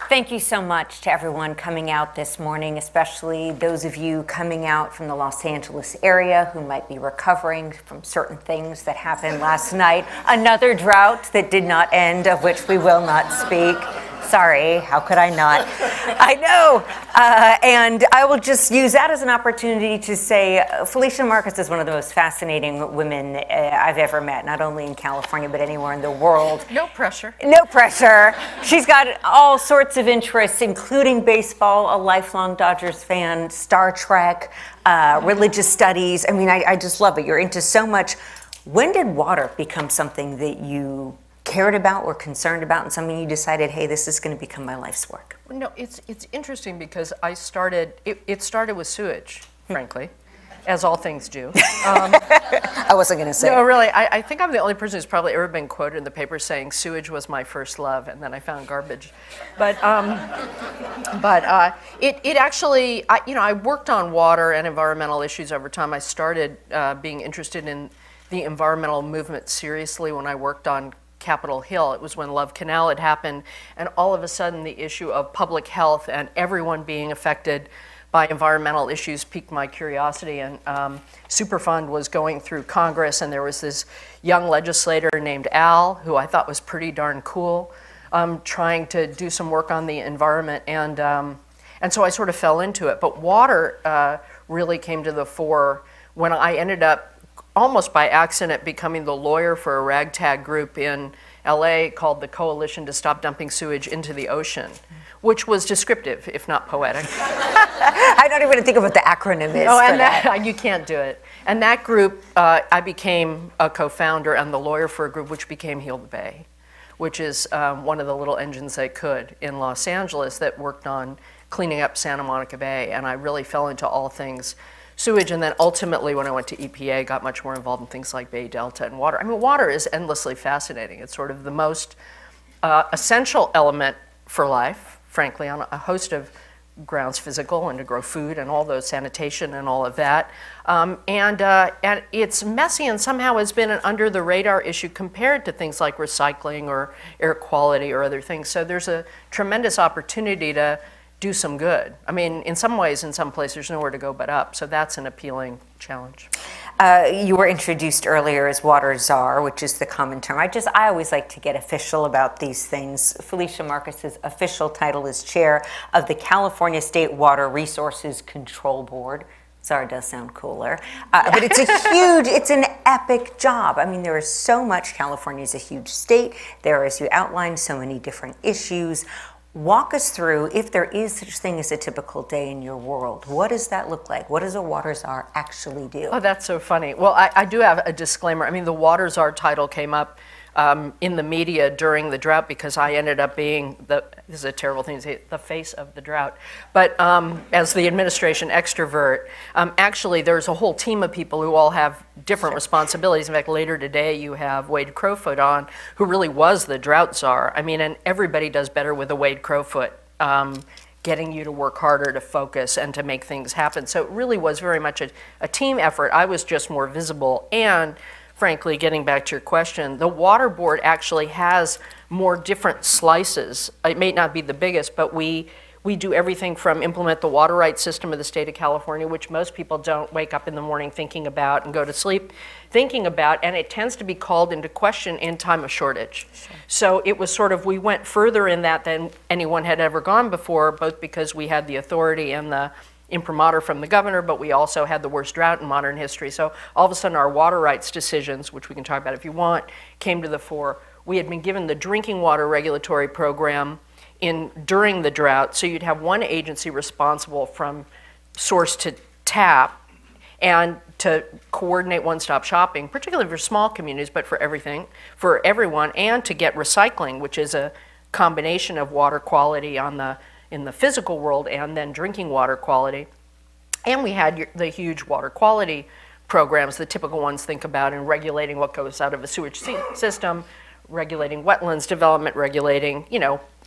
Thank you so much to everyone coming out this morning, especially those of you coming out from the Los Angeles area who might be recovering from certain things that happened last night. Another drought that did not end, of which we will not speak. Sorry, how could I not? I know. And I will just use that as an opportunity to say Felicia Marcus is one of the most fascinating women I've ever met, not only in California, but anywhere in the world. No pressure. No pressure. She's got all sorts of interests, including baseball, a lifelong Dodgers fan, Star Trek, religious studies. I mean, I just love it. You're into so much. When did water become something that you cared about or concerned about, and something you decided, hey, this is going to become my life's work? No, it's interesting because it started with sewage, frankly, as all things do. I wasn't going to say. No, really, I think I'm the only person who's probably ever been quoted in the paper saying sewage was my first love, and then I found garbage. But it actually, I worked on water and environmental issues over time. I started being interested in the environmental movement seriously when I worked on Capitol Hill. It was when Love Canal had happened, and all of a sudden the issue of public health and everyone being affected by environmental issues piqued my curiosity. And Superfund was going through Congress, and there was this young legislator named Al, who I thought was pretty darn cool, trying to do some work on the environment, and so I sort of fell into it. But water really came to the fore when I ended up, almost by accident, becoming the lawyer for a ragtag group in LA called the Coalition to Stop Dumping Sewage into the Ocean, which was descriptive, if not poetic. I don't even think of what the acronym is. Oh, and that you can't do it. And that group, I became a co-founder and the lawyer for a group which became Heal the Bay, which is one of the little engines they could in Los Angeles that worked on cleaning up Santa Monica Bay. And I really fell into all things sewage, and then ultimately when I went to EPA, got much more involved in things like Bay Delta and water. I mean, water is endlessly fascinating. It's sort of the most essential element for life, frankly, on a host of grounds, physical and to grow food and all those sanitation and all of that. And it's messy and somehow has been an under the radar issue compared to things like recycling or air quality or other things. So there's a tremendous opportunity to do some good. I mean, in some ways, in some places, there's nowhere to go but up. So that's an appealing challenge. You were introduced earlier as water czar, which is the common term. I always like to get official about these things. Felicia Marcus's official title is chair of the California State Water Resources Control Board. Czar does sound cooler, but it's an epic job. I mean, there is so much. California is a huge state. There are, as you outlined, so many different issues. Walk us through, if there is such thing as a typical day in your world, what does that look like? What does a water czar actually do? Oh, that's so funny. Well, I do have a disclaimer. I mean, the water czar title came up in the media during the drought because I ended up being this is a terrible thing to say, the face of the drought. But as the administration extrovert, actually there's a whole team of people who all have different responsibilities. In fact, later today you have Wade Crowfoot on, who really was the drought czar. I mean, and everybody does better with a Wade Crowfoot, getting you to work harder, to focus, and to make things happen. So it really was very much a team effort. I was just more visible. And frankly, getting back to your question, the water board actually has more different slices. It may not be the biggest, but we do everything from implement the water rights system of the state of California, which most people don't wake up in the morning thinking about and go to sleep thinking about, and it tends to be called into question in time of shortage. Sure. So it was sort of, we went further in that than anyone had ever gone before, both because we had the authority and the imprimatur from the governor, but we also had the worst drought in modern history. So all of a sudden our water rights decisions, which we can talk about if you want, came to the fore. We had been given the drinking water regulatory program during the drought, so you'd have one agency responsible from source to tap and to coordinate one-stop shopping, particularly for small communities, but for everyone, and to get recycling, which is a combination of water quality in the physical world and then drinking water quality. And we had the huge water quality programs, the typical ones think about in regulating what goes out of a sewage system, regulating wetlands development, regulating,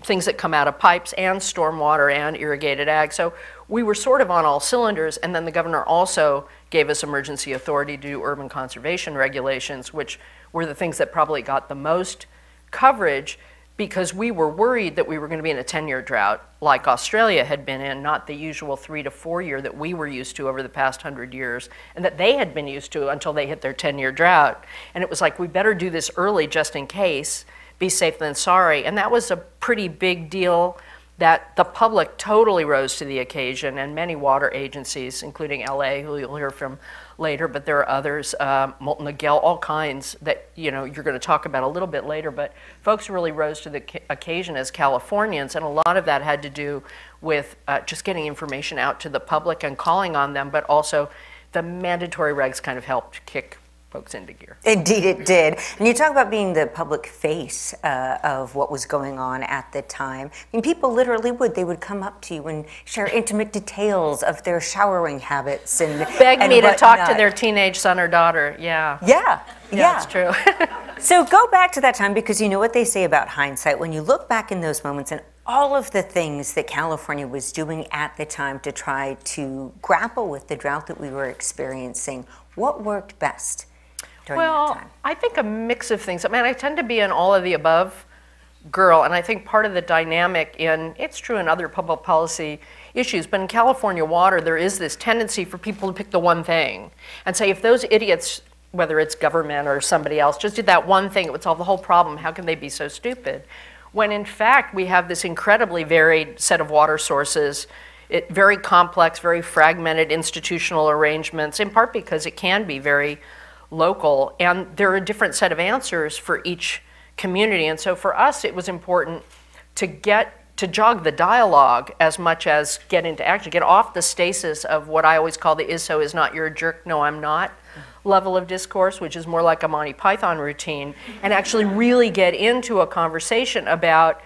things that come out of pipes, and stormwater and irrigated ag. So we were sort of on all cylinders, and then the governor also gave us emergency authority to do urban conservation regulations, which were the things that probably got the most coverage because we were worried that we were going to be in a 10-year drought like Australia had been in, not the usual 3 to 4 year that we were used to over the past 100 years, and that they had been used to until they hit their 10-year drought. And it was like, we better do this early just in case, be safe than sorry. And that was a pretty big deal that the public totally rose to the occasion, and many water agencies, including LA, who you'll hear from later, but there are others, Molten Nagel, all kinds that you're going to talk about a little bit later, but folks really rose to the occasion as Californians, and a lot of that had to do with just getting information out to the public and calling on them, but also the mandatory regs kind of helped kick folks into gear. Indeed it did. And you talk about being the public face of what was going on at the time. I mean, people literally they would come up to you and share intimate details of their showering habits and beg me to talk whatnot. to their teenage son or daughter. Yeah. Yeah. Yeah, it's true. So go back to that time, because you know what they say about hindsight. When you look back in those moments and all of the things that California was doing at the time to try to grapple with the drought that we were experiencing, what worked best? Well, I think a mix of things. I mean, I tend to be an all of the above girl, and I think part of the dynamic it's true in other public policy issues, but in California water, there is this tendency for people to pick the one thing and say, if those idiots, whether it's government or somebody else, just did that one thing, it would solve the whole problem. How can they be so stupid? When in fact, we have this incredibly varied set of water sources, very complex, very fragmented institutional arrangements, in part because it can be very local, and there are a different set of answers for each community. And so for us, it was important to jog the dialogue as much as get into action, get off the stasis of what I always call the is so is not, you're a jerk, no I'm not level of discourse, which is more like a Monty Python routine, and actually really get into a conversation about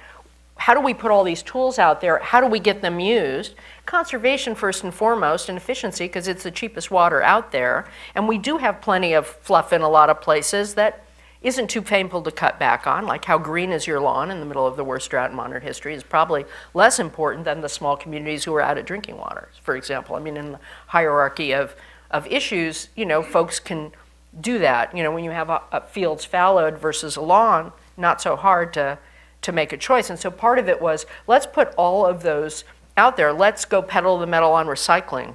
how do we put all these tools out there, how do we get them used? Conservation first and foremost, and efficiency, because it's the cheapest water out there. And we do have plenty of fluff in a lot of places that isn't too painful to cut back on, like how green is your lawn in the middle of the worst drought in modern history is probably less important than the small communities who are out of drinking water, for example. I mean, in the hierarchy of issues, folks can do that. When you have a fields fallowed versus a lawn, not so hard to make a choice. And so part of it was, let's put all of those out there. Let's go pedal the metal on recycling.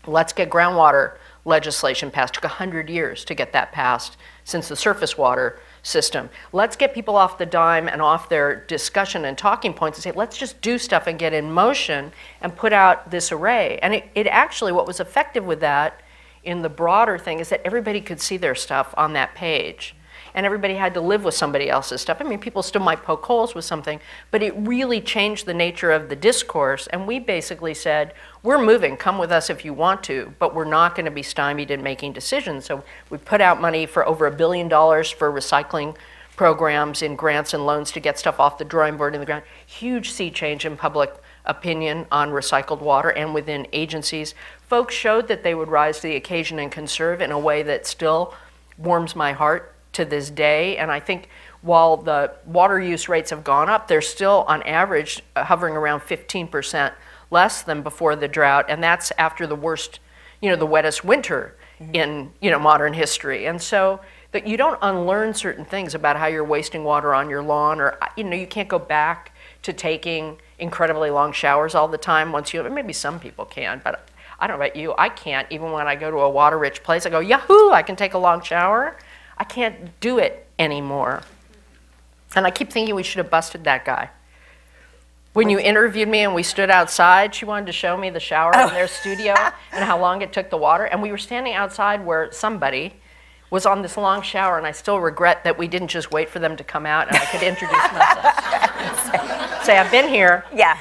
Let's get groundwater legislation passed. It took 100 years to get that passed since the surface water system. Let's get people off the dime and off their discussion and talking points and say, let's just do stuff and get in motion and put out this array. And it actually, what was effective with that in the broader thing is that everybody could see their stuff on that page. And everybody had to live with somebody else's stuff. I mean, people still might poke holes with something, but it really changed the nature of the discourse. And we basically said, we're moving, come with us if you want to, but we're not going to be stymied in making decisions. So we put out money for over $1 billion for recycling programs in grants and loans to get stuff off the drawing board in the ground. Huge sea change in public opinion on recycled water and within agencies. Folks showed that they would rise to the occasion and conserve in a way that still warms my heart to this day. And I think while the water use rates have gone up, they're still on average hovering around 15% less than before the drought, and that's after the worst, the wettest winter in modern history. And so that you don't unlearn certain things about how you're wasting water on your lawn, or you can't go back to taking incredibly long showers all the time once maybe some people can, but I don't know about you, I can't. Even when I go to a water-rich place, I go, yahoo, I can take a long shower. I can't do it anymore. And I keep thinking we should have busted that guy. When you interviewed me and we stood outside, she wanted to show me the shower in their studio and how long it took the water. And we were standing outside where somebody was on this long shower, and I still regret that we didn't just wait for them to come out and I could introduce myself. Say, I've been here. Yeah.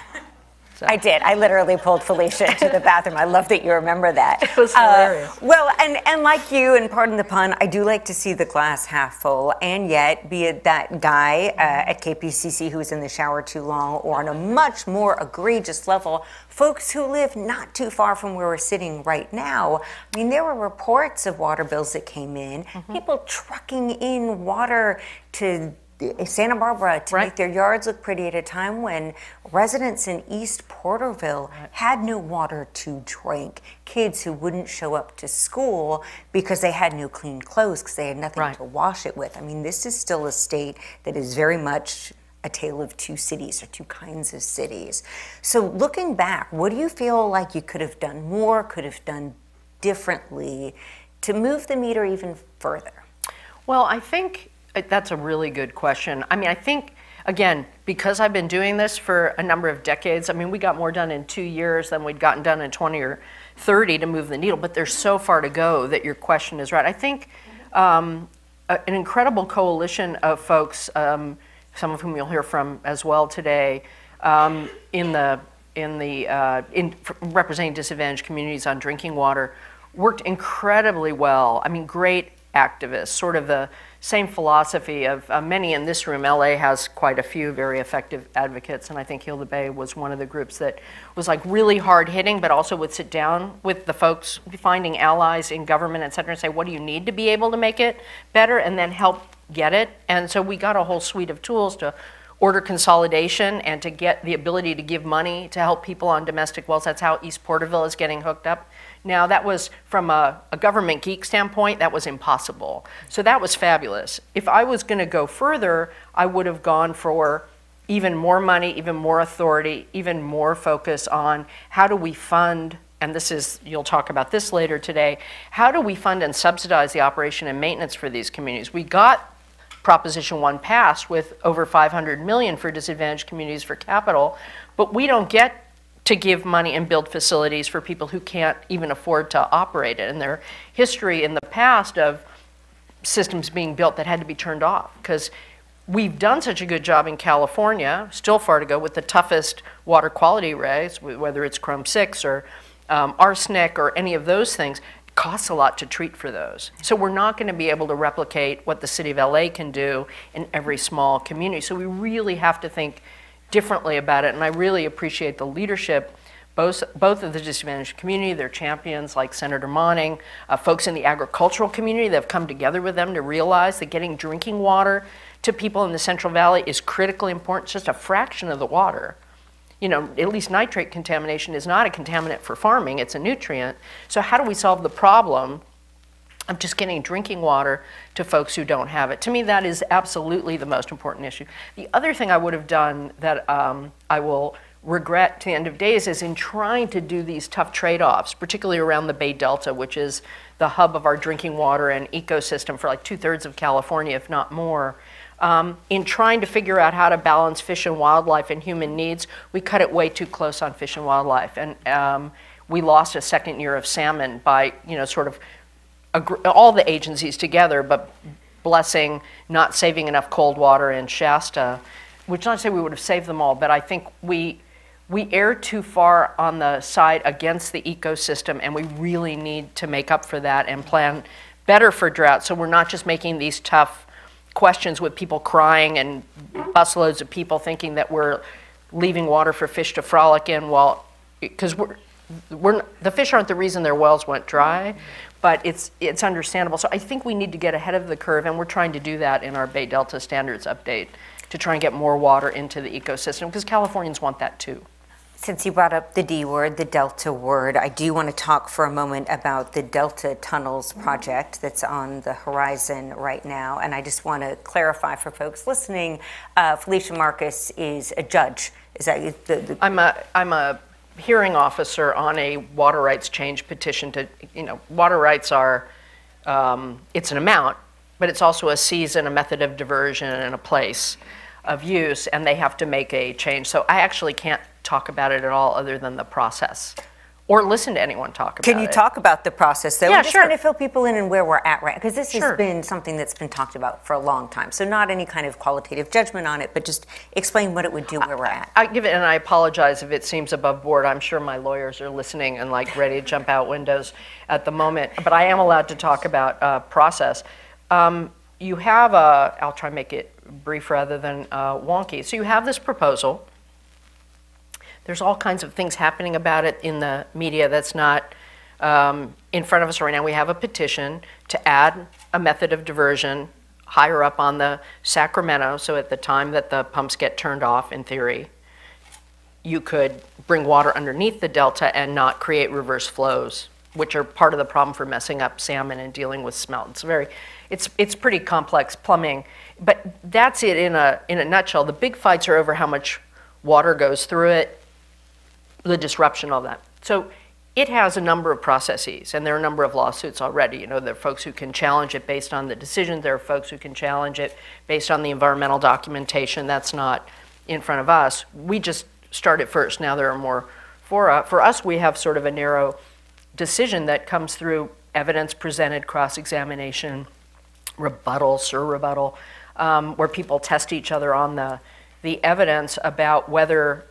So. I did. I literally pulled Felicia to the bathroom. I love that you remember that. It was hilarious. Well, and like you, and pardon the pun, I do like to see the glass half full, and yet, be it that guy at KPCC who was in the shower too long, or on a much more egregious level, folks who live not too far from where we're sitting right now. I mean, there were reports of water bills that came in, people trucking in water to Santa Barbara to make their yards look pretty at a time when residents in East Porterville had no water to drink. Kids who wouldn't show up to school because they had no clean clothes because they had nothing to wash it with. I mean, this is still a state that is very much a tale of two cities or two kinds of cities. So looking back, what do you feel like you could have done more, could have done differently to move the meter even further? Well, I think that's a really good question. I mean, I think, again, because I've been doing this for a number of decades, I mean, we got more done in 2 years than we'd gotten done in 20 or 30 to move the needle, but there's so far to go that your question is right. I think an incredible coalition of folks, some of whom you'll hear from as well today, in representing disadvantaged communities on drinking water, worked incredibly well. I mean, great activists, sort of the same philosophy of many in this room. LA has quite a few very effective advocates, and I think Heal the Bay was one of the groups that was like really hard hitting, but also would sit down with the folks, finding allies in government, et cetera, and say, what do you need to be able to make it better, and then help get it. And so we got a whole suite of tools to order consolidation and to get the ability to give money to help people on domestic wells. That's how East Porterville is getting hooked up. Now, that was, from a government geek standpoint, that was impossible. So that was fabulous. If I was going to go further, I would have gone for even more money, even more authority, even more focus on how do we fund, and this is, you'll talk about this later today, how do we fund and subsidize the operation and maintenance for these communities? We got Proposition 1 passed with over $500 million for disadvantaged communities for capital, but we don't get to give money and build facilities for people who can't even afford to operate it. And their history in the past of systems being built that had to be turned off, because we've done such a good job in California, still far to go, with the toughest water quality regs, whether it's Chrome 6 or arsenic or any of those things. It costs a lot to treat for those. So we're not going to be able to replicate what the city of LA can do in every small community. So we really have to think differently about it, and I really appreciate the leadership, both of the disadvantaged community, their champions like Senator Monning, folks in the agricultural community that have come together with them to realize that getting drinking water to people in the Central Valley is critically important. It's just a fraction of the water. You know, at least nitrate contamination is not a contaminant for farming, it's a nutrient. So how do we solve the problem of just getting drinking water to folks who don't have it? To me, that is absolutely the most important issue. The other thing I would have done that I will regret to the end of days is in trying to do these tough trade-offs, particularly around the Bay Delta, which is the hub of our drinking water and ecosystem for like 2/3 of California, if not more. In trying to figure out how to balance fish and wildlife and human needs, we cut it way too close on fish and wildlife. And we lost a second year of salmon by, you know, sort of all the agencies together, but blessing not saving enough cold water in Shasta, which not to say we would have saved them all, but I think we err too far on the side against the ecosystem, and we really need to make up for that and plan better for drought, so we're not just making these tough questions with people crying and busloads of people thinking that we're leaving water for fish to frolic in, while, because the fish aren't the reason their wells went dry, but it's understandable. So I think we need to get ahead of the curve, and we're trying to do that in our Bay Delta Standards update to try and get more water into the ecosystem, because Californians want that too. Since you brought up the D word, the Delta word, I do want to talk for a moment about the Delta Tunnels project that's on the horizon right now. And I just want to clarify for folks listening, Felicia Marcus is a judge. Is that I'm a hearing officer on a water rights change petition to, you know, water rights are, it's an amount, but it's also a season, a method of diversion, and a place of use, and they have to make a change. So I actually can't talk about it at all other than the process, or listen to anyone talk about it. Can you talk about the process, though? Yeah, just sure. kind of fill people in and where we're at, right? Because this Sure. has been something that's been talked about for a long time. So not any kind of qualitative judgment on it, but just explain what it would do where we're at. I give it, and I apologize if it seems above board. I'm sure my lawyers are listening and like ready to jump out windows at the moment, but I am allowed to talk about process. You have I'll try and make it brief rather than wonky. So you have this proposal. There's all kinds of things happening about it in the media that's not in front of us right now. We have a petition to add a method of diversion higher up on the Sacramento, so at the time that the pumps get turned off, in theory, you could bring water underneath the delta and not create reverse flows which are part of the problem for messing up salmon and dealing with smelt. It's pretty complex plumbing, but that's it in a nutshell. The big fights are over how much water goes through it, the disruption of that. So it has a number of processes, and there are a number of lawsuits already. You know, there are folks who can challenge it based on the decisions. There are folks who can challenge it based on the environmental documentation. That's not in front of us. We just started first. Now there are more for us. We have sort of a narrow decision that comes through evidence presented, cross-examination, rebuttal, sur-rebuttal, where people test each other on the evidence about whether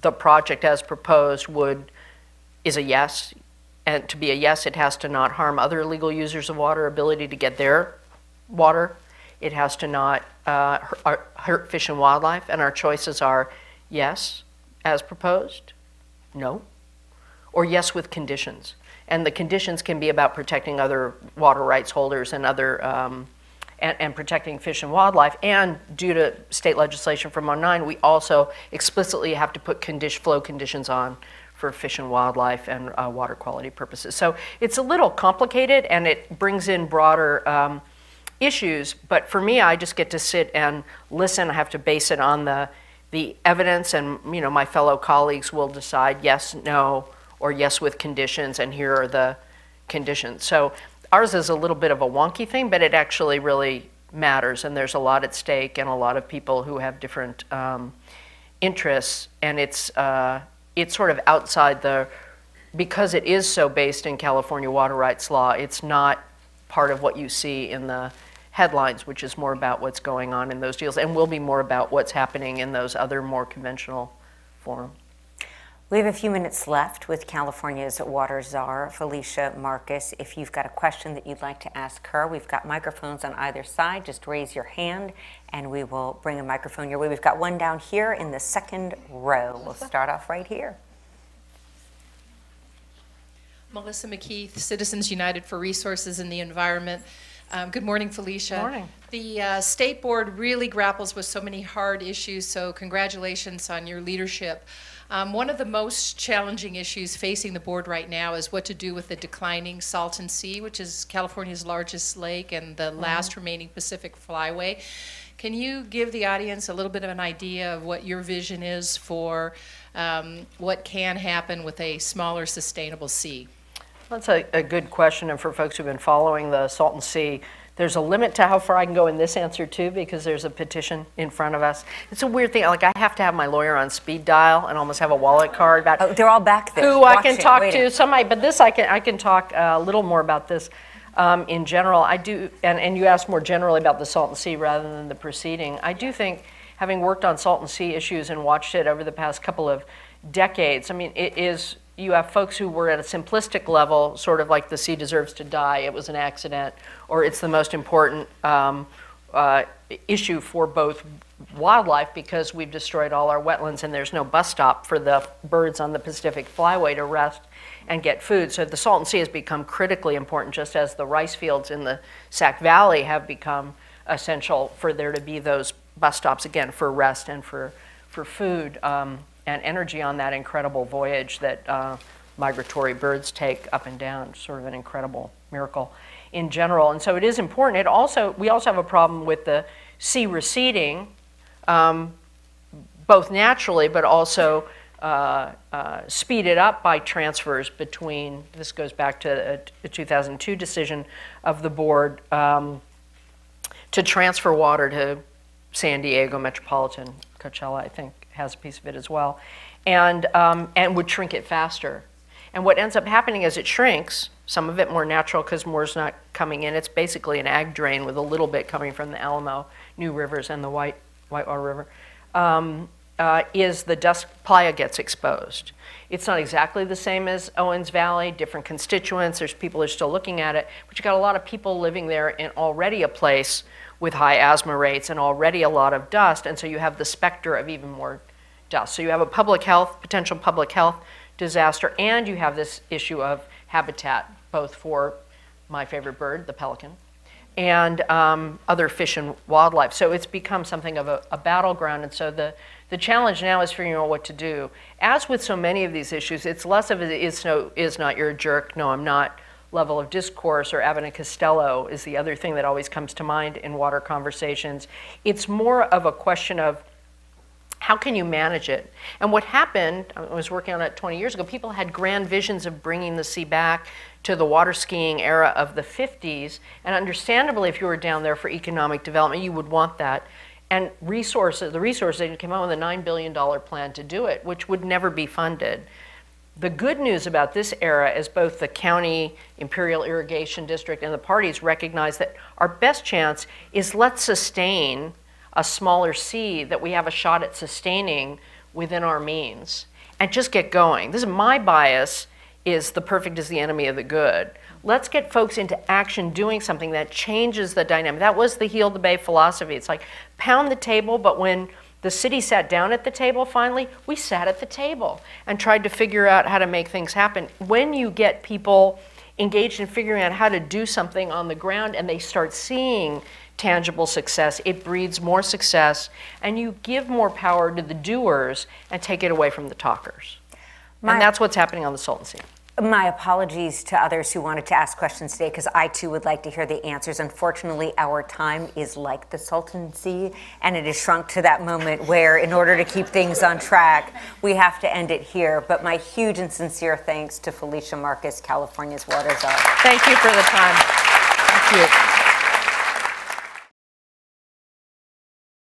the project as proposed is a yes, and to be a yes, it has to not harm other legal users of water ability to get their water. It has to not hurt fish and wildlife, and our choices are yes, as proposed, no, or yes with conditions. And the conditions can be about protecting other water rights holders and other and protecting fish and wildlife. And due to state legislation from 2009, we also explicitly have to put flow conditions on for fish and wildlife and water quality purposes. So it's a little complicated, and it brings in broader issues. But for me, I just get to sit and listen. I have to base it on the evidence, and my fellow colleagues will decide yes, no, or yes with conditions, and here are the conditions. So ours is a little bit of a wonky thing, but it actually really matters, and there's a lot at stake and a lot of people who have different interests, and it's sort of outside because it is so based in California water rights law, it's not part of what you see in the headlines, which is more about what's going on in those deals, and will be more about what's happening in those other more conventional forums. We have a few minutes left with California's water czar, Felicia Marcus. If you've got a question that you'd like to ask her, we've got microphones on either side. Just raise your hand and we will bring a microphone your way. We've got one down here in the second row. We'll start off right here. Melissa McKeith, Citizens United for Resources and the Environment. Good morning, Felicia. Good morning. The State Board really grapples with so many hard issues, so congratulations on your leadership. One of the most challenging issues facing the board right now is what to do with the declining Salton Sea, which is California's largest lake and the last remaining Pacific flyway. Can you give the audience a little bit of an idea of what your vision is for what can happen with a smaller sustainable sea? That's a good question, and for folks who've been following the Salton Sea, there's a limit to how far I can go in this answer too, because there's a petition in front of us. It's a weird thing, like I have to have my lawyer on speed dial and almost have a wallet card about they're all back there. who I can talk to. Somebody, but this I can talk a little more about this in general. I do, and you asked more generally about the Salton Sea rather than the proceeding. I do think, having worked on Salton Sea issues and watched it over the past couple of decades, I mean, it is. You have folks who were at a simplistic level, sort of like the sea deserves to die, it was an accident, or it's the most important issue for both wildlife because we've destroyed all our wetlands and there's no bus stop for the birds on the Pacific Flyway to rest and get food. So the Salton Sea has become critically important, just as the rice fields in the Sac Valley have become essential for there to be those bus stops, again, for rest and for food. And energy on that incredible voyage that migratory birds take up and down, sort of an incredible miracle in general. And so it is important. We also have a problem with the sea receding, both naturally, but also speeded up by transfers between, this goes back to a 2002 decision of the board to transfer water to San Diego Metropolitan, Coachella, I think, has a piece of it as well, and would shrink it faster. And what ends up happening is it shrinks, some of it more natural because more's not coming in. It's basically an ag drain with a little bit coming from the Alamo, New Rivers, and the Whitewater River, is the dust playa gets exposed. It's not exactly the same as Owens Valley, different constituents, there's people who are still looking at it, but you've got a lot of people living there in already a place with high asthma rates and already a lot of dust, and so you have the specter of even more dust. So you have a potential public health disaster, and you have this issue of habitat, both for my favorite bird, the pelican, and other fish and wildlife. So it's become something of a battleground, and so the The challenge now is figuring out what to do. As with so many of these issues, it's less of a is not, you're a jerk, no, I'm not level of discourse, or Abbott and Costello is the other thing that always comes to mind in water conversations. It's more of a question of how can you manage it? And what happened, I was working on it 20 years ago, people had grand visions of bringing the sea back to the water skiing era of the 50s, and understandably, if you were down there for economic development, you would want that. And the resources came out with a $9 billion plan to do it, which would never be funded. The good news about this era is both the county, Imperial Irrigation District, and the parties recognize that our best chance is let's sustain a smaller sea that we have a shot at sustaining within our means, and just get going. This is my bias, is the perfect is the enemy of the good. Let's get folks into action doing something that changes the dynamic. That was the Heal the Bay philosophy. It's like pound the table, but when the city sat down at the table finally, we sat at the table and tried to figure out how to make things happen. When you get people engaged in figuring out how to do something on the ground and they start seeing tangible success, it breeds more success, and you give more power to the doers and take it away from the talkers. And that's what's happening on the Salton Sea. My apologies to others who wanted to ask questions today, because I too would like to hear the answers. Unfortunately, our time is like the Salton Sea, and it has shrunk to that moment where, in order to keep things on track, we have to end it here. But my huge and sincere thanks to Felicia Marcus, California's Water Czar. Thank you for the time. Thank you.